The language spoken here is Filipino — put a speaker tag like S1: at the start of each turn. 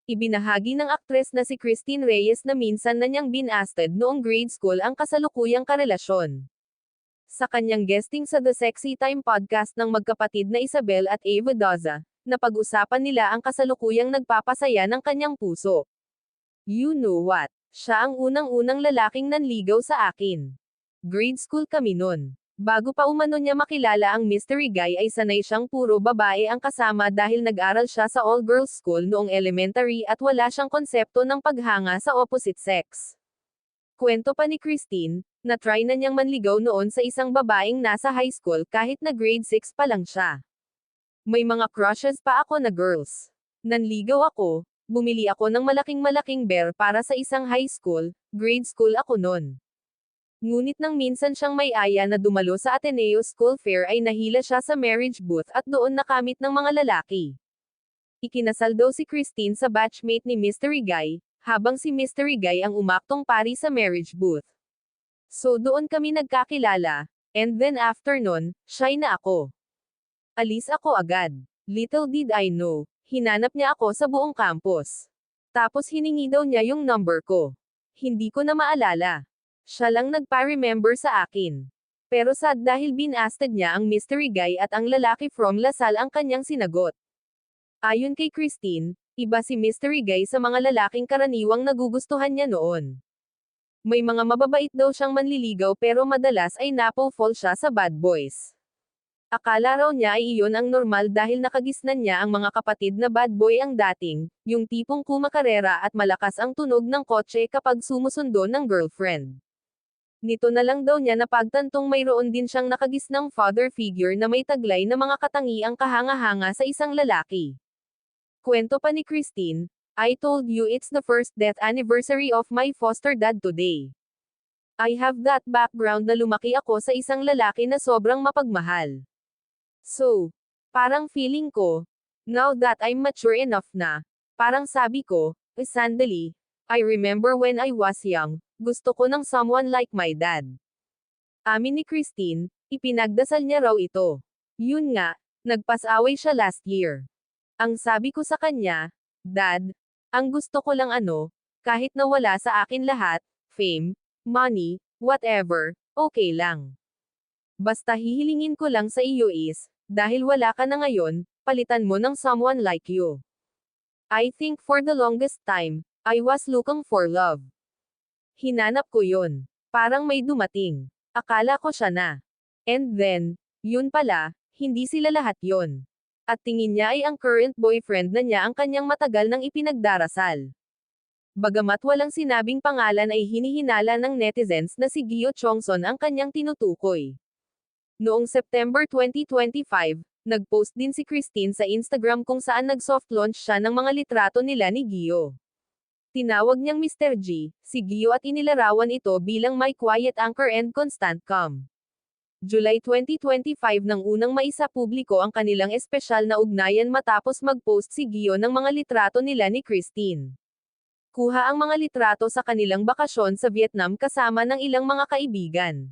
S1: Ibinahagi ng aktres na si Christine Reyes na minsan na niyang binasted noong grade school ang kasalukuyang karelasyon. Sa kanyang guesting sa The Sexy Time podcast ng magkapatid na Isabel at Ava Daza, napag-usapan nila ang kasalukuyang nagpapasaya ng kanyang puso. You know what? Siya ang unang-unang lalaking nanligaw sa akin. Grade school kami nun. Bago pa umano niya makilala ang mystery guy ay sanay siyang puro babae ang kasama dahil nag-aral siya sa all-girls school noong elementary at wala siyang konsepto ng paghanga sa opposite sex. Kwento pa ni Christine, na-try na niyang manligaw noon sa isang babaeng nasa high school kahit na grade 6 pa lang siya. May mga crushes pa ako na girls. Nanligaw ako, bumili ako ng malaking-malaking bear para sa isang high school, grade school ako noon. Ngunit nang minsan siyang may aya na dumalo sa Ateneo School Fair ay nahila siya sa marriage booth at doon nakamit ng mga lalaki. Ikinasal daw si Christine sa batchmate ni Mystery Guy, habang si Mystery Guy ang umaktong pari sa marriage booth. So doon kami nagkakilala, and then after nun, shy na ako. Alis ako agad. Little did I know, hinanap niya ako sa buong campus. Tapos hiningi daw niya yung number ko. Hindi ko na maalala. Siya lang nagpa-remember sa akin. Pero sad dahil binasted niya ang mystery guy at ang lalaki from Lasal ang kanyang sinagot. Ayon kay Christine, iba si mystery guy sa mga lalaking karaniwang nagugustuhan niya noon. May mga mababait daw siyang manliligaw pero madalas ay napo-fall siya sa bad boys. Akala raw niya ay iyon ang normal dahil nakagisnan niya ang mga kapatid na bad boy ang dating, yung tipong kumakarera at malakas ang tunog ng kotse kapag sumusundo ng girlfriend. Nito na lang daw niya napagtantong mayroon din siyang nakagisnang father figure na may taglay na mga katangiang kahanga-hanga sa isang lalaki. Kwento pa ni Christine, I told you it's the first death anniversary of my foster dad today. I have that background na lumaki ako sa isang lalaki na sobrang mapagmahal. So, parang feeling ko, now that I'm mature enough na, parang sabi ko, sandali, I remember when I was young, gusto ko ng someone like my dad. Amin ni Christine, ipinagdasal niya raw ito. Yun nga, nagpas-away siya last year. Ang sabi ko sa kanya, Dad, ang gusto ko lang kahit na wala sa akin lahat, fame, money, whatever, okay lang. Basta hihilingin ko lang sa iyo is, dahil wala ka na ngayon, palitan mo ng someone like you. I think for the longest time, I was looking for love. Hinanap ko yun. Parang may dumating. Akala ko siya na. And then, yun pala, hindi sila lahat yun. At tingin niya ay ang current boyfriend na niya ang kanyang matagal nang ipinagdarasal. Bagamat walang sinabing pangalan ay hinihinala ng netizens na si Gio Chongson ang kanyang tinutukoy. Noong September 2025, nag-post din si Christine sa Instagram kung saan nag-soft launch siya ng mga litrato nila ni Gio. Tinawag niyang Mr. G, si Gio at inilarawan ito bilang my quiet anchor and constant calm. July 2025 nang unang maisapubliko ang kanilang espesyal na ugnayan matapos mag-post si Gio ng mga litrato nila ni Christine. Kuha ang mga litrato sa kanilang bakasyon sa Vietnam kasama ng ilang mga kaibigan.